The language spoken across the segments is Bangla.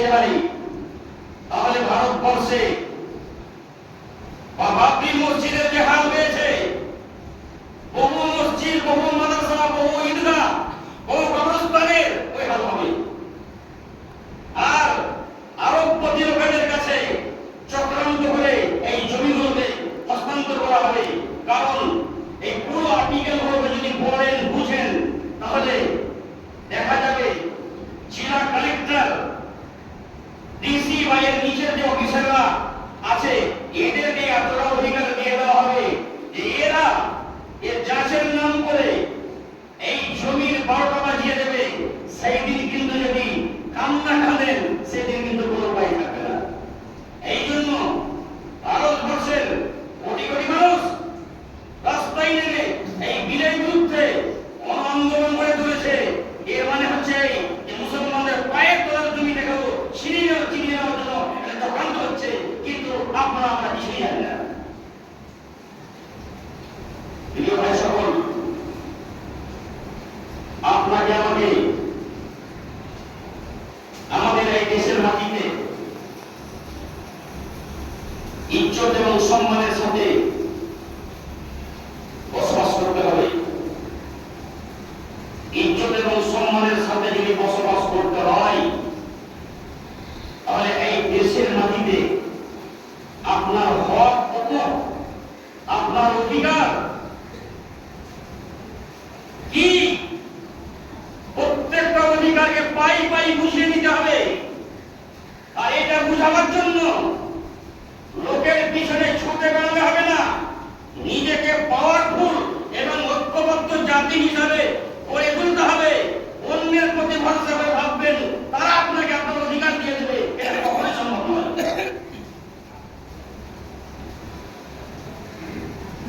যেতে পারি, তাহলে ভারতবর্ষে বাবরি মসজিদের যে হাল হয়েছে, বহু মসজিদ, বহু মাদ্রাসা, বহু ঈদগাহ, বহু কবরস্থানের ওই হাল হবে। আর আরবপতি লোকেদের কাছে চক্রান্ত করে এই জমিগুলোকে হস্তান্তর করা হবে। কারণ এই পুরো আর্টিকেলগুলোকে যদি পড়েন, বুঝেন, তাহলে দেখা যাবে জেলা কালেক্টর, ডিসি বা এর নিচের যে অফিসাররা আছে, এদেরকে এতটা অধিকার দিয়ে দেওয়া হবে যে এরা এর যাচের নাম করে এই জমির 12টা বাজিয়ে দেবে। সেই দিন কিন্তু যদি কান্না কাঁদেন, সেদিন কিন্তু কোনো উপায় থাকবে না। এই জন্য ভারতবর্ষের কোটি কোটি মানুষ রাস্তায় নেমে এই বিলের বিরুদ্ধে আন্দোলন করে তুলেছে। এর মানে হচ্ছে যে মুসলমানদের পায়ের তলার জমি দেখো ছিনিয়ে নেওয়ার জন্য চক্রান্ত হচ্ছে, কিন্তু আপনারা আমরা কিছুই জানি না। প্রিয় ভাই সকল, আপনাকে আমাকে আমাদের এই দেশের মাটিতে ইজ্জত এবং সম্মানের সাথে বসবাস করতে হবে। ইজ্জত এবং সম্মানের সাথে যদি বসবাস করতে হয়, তাহলে এই দেশের মাটিতে আপনার হক কত, আপনার অধিকার কি, প্রত্যেকটা অধিকারকে পাই পাই বুঝিয়ে নিতে হবে। আর এটা বুঝাবার জন্য লোকের পিছনে ছুটে বেড়াতে হবে না। নিজেকে পাওয়ারফুল এবং ঐক্যবদ্ধ জাতি হিসাবে গড়ে তুলতে হবে। অন্যের প্রতি ভরসা করে ভাববেন তারা আপনাকে আপনার অধিকার দিয়ে দেবে, এটা কখনোই সম্ভব নয়।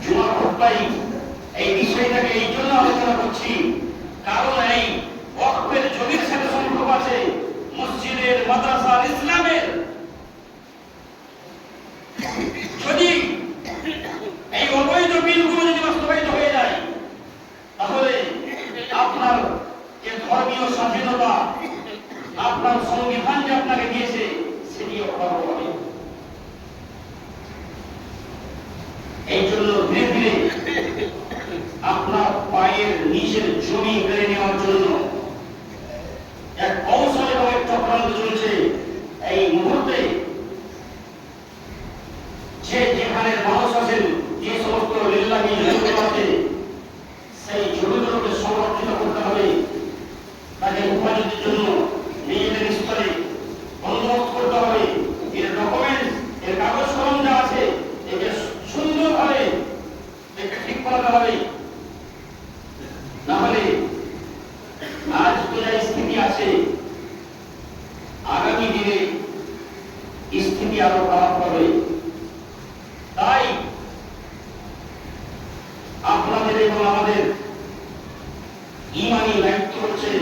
জুমার খুতবায় এই বিষয়টাকে এই জন্য আলোচনা করছি, কারণ এই ওয়াকফের জমির সাথে সম্পর্ক আছে মসজিদের, মাদ্রাসার, ইসলামের। যদি এই অবৈধ বিলগুলো যদি বাস্তবায়িত হয়ে যায়, তাহলে আপনার যে ধর্মীয় স্বাধীনতা, আপনার সংবিধান যে আপনাকে দিয়েছে, সেটিও খর্ব হবে। এই জন্য ধীরে ধীরে আপনার পায়ের নিচের জমি কেড়ে নেওয়ার জন্য এক কৌশল এবং এক চক্রান্ত চলছে। এই মুহূর্তে যে যেখানে মানুষ আছেন, যে সমস্ত লিল্লাহি জমিগুলো আছে, সেই জমিগুলোকে সংরক্ষিত করতে হবে। তাকে হেফাজতের জন্য নিজেদের স্তরে বন্দোবস্ত করতে হবে। এর ডকুমেন্ট, এর কাগজ কলম যা আছে, একে সুন্দরভাবে একে ঠিক করাতে হবে। নাহলে আজ যা স্থিতি আছে, আগামী দিনে স্থিতি আরো খারাপ হবে। তাই আপনাদের এবং আমাদের ইমানি দায়িত্ব হচ্ছে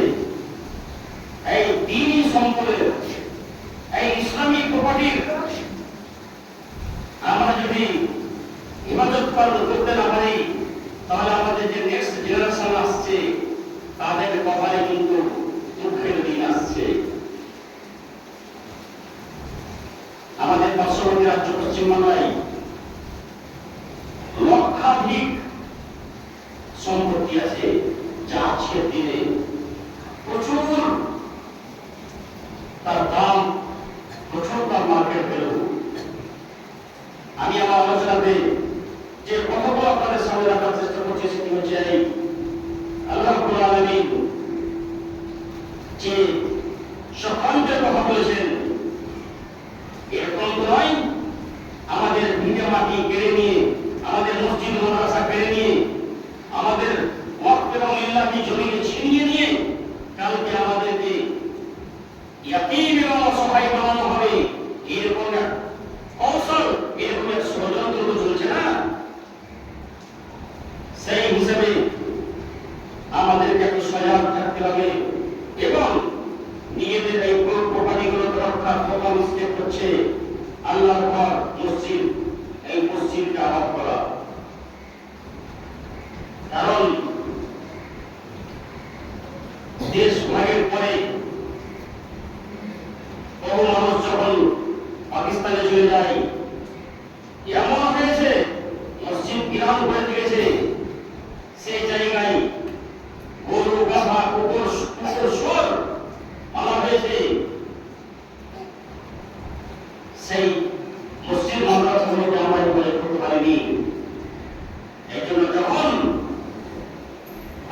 এই দ্বীনি সম্পদের, এই ইসলামিক প্রপার্টির আমরা যদি হেফাজত করতে না পারি, তাহলে আমাদের যে নেক্সট জেনারেশন আসছে, তাদের কপালে কিন্তু দুঃখের দিন আসছে। আমাদের পার্শ্ববর্তী রাজ্য পশ্চিমবাংলায় লক্ষাধিক সম্পত্তি আছে, যা আজকের দিনে প্রচুর তার দাম, প্রচুর তার মার্কেট ভ্যালু। আমি আমার আলোচনাতে যে কথাগুলো আপনাদের সামনে রাখার চেষ্টা করছি, সেটি হচ্ছে এই আল্লাহ রাব্বুল আলামিন যে সকান্তের কথা বলেছেন, এরকম নয় আমাদের ভিটে মাটি কেড়ে নিয়ে, আমাদের মসজিদ মাদ্রাসা কেড়ে নিয়ে, আমাদের ওয়াকফ এবং লিল্লাহি জমিকে ছিনিয়ে নিয়ে কালকে আমাদেরকে ইয়াতীম এবং অসহায় বানানো হবে। এরকম এক কৌশল, এরকম এক ষড়যন্ত্র চলছে না। সেই হিসেবে আমাদেরকে একটু সজাগ থাকতে হবে এবং নিজেদের এই প্রপার্টিগুলোকে রক্ষার প্রথম স্টেপ হচ্ছে আল্লাহর ঘর মসজিদ, এই মসজিদকে আবাদ করা। কারণ দেশ ভাগের পরে বহু পাকিস্তানে চলে যাই। এমন হয়েছে মসজিদ বিরাম করে দিয়েছে, সেই জায়গায় গরু গাধা কুকুর শুয়োর মারা হয়েছে। সেই মসজিদ মাদ্রাসাগুলোকে আমরা বলে করতে পারিনি। এই জন্য যখন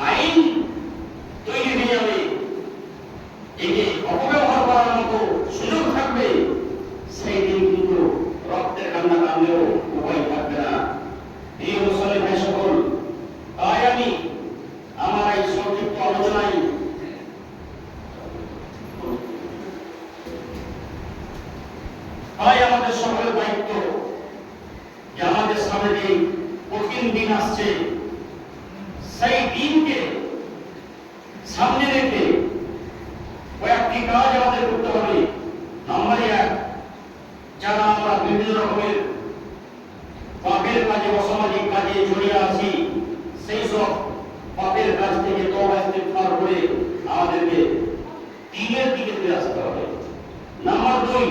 আইন তৈরি হয়ে যাবে, একে অপব্যবহার করার মতো সুযোগ থাকবে, সেই দিন কিন্তু রক্তের কান্না কান্দেও উপায় থাকবে না। প্রিয় মুসলিম ভাই সকল, তাই আমি আমার এই সংক্ষিপ্ত আলোচনায় আমাদের সকলের দায়িত্ব যে আমাদের সামনে যে কঠিন দিন আসছে, সেই দিনকে সামনে রেখে কয়েকটি কাজ আমাদের করতে হবে। নাম্বার 1, যারা আমরা বিভিন্ন রকমের পাপের কাজে অসামাজিক কাজে জড়িয়ে আছি, সেই সব পাপের কাজ থেকে তওবা ইস্তিগফার করে আমাদেরকে দ্বীনের দিকে ফিরে আসতে হবে। নাম্বার 2,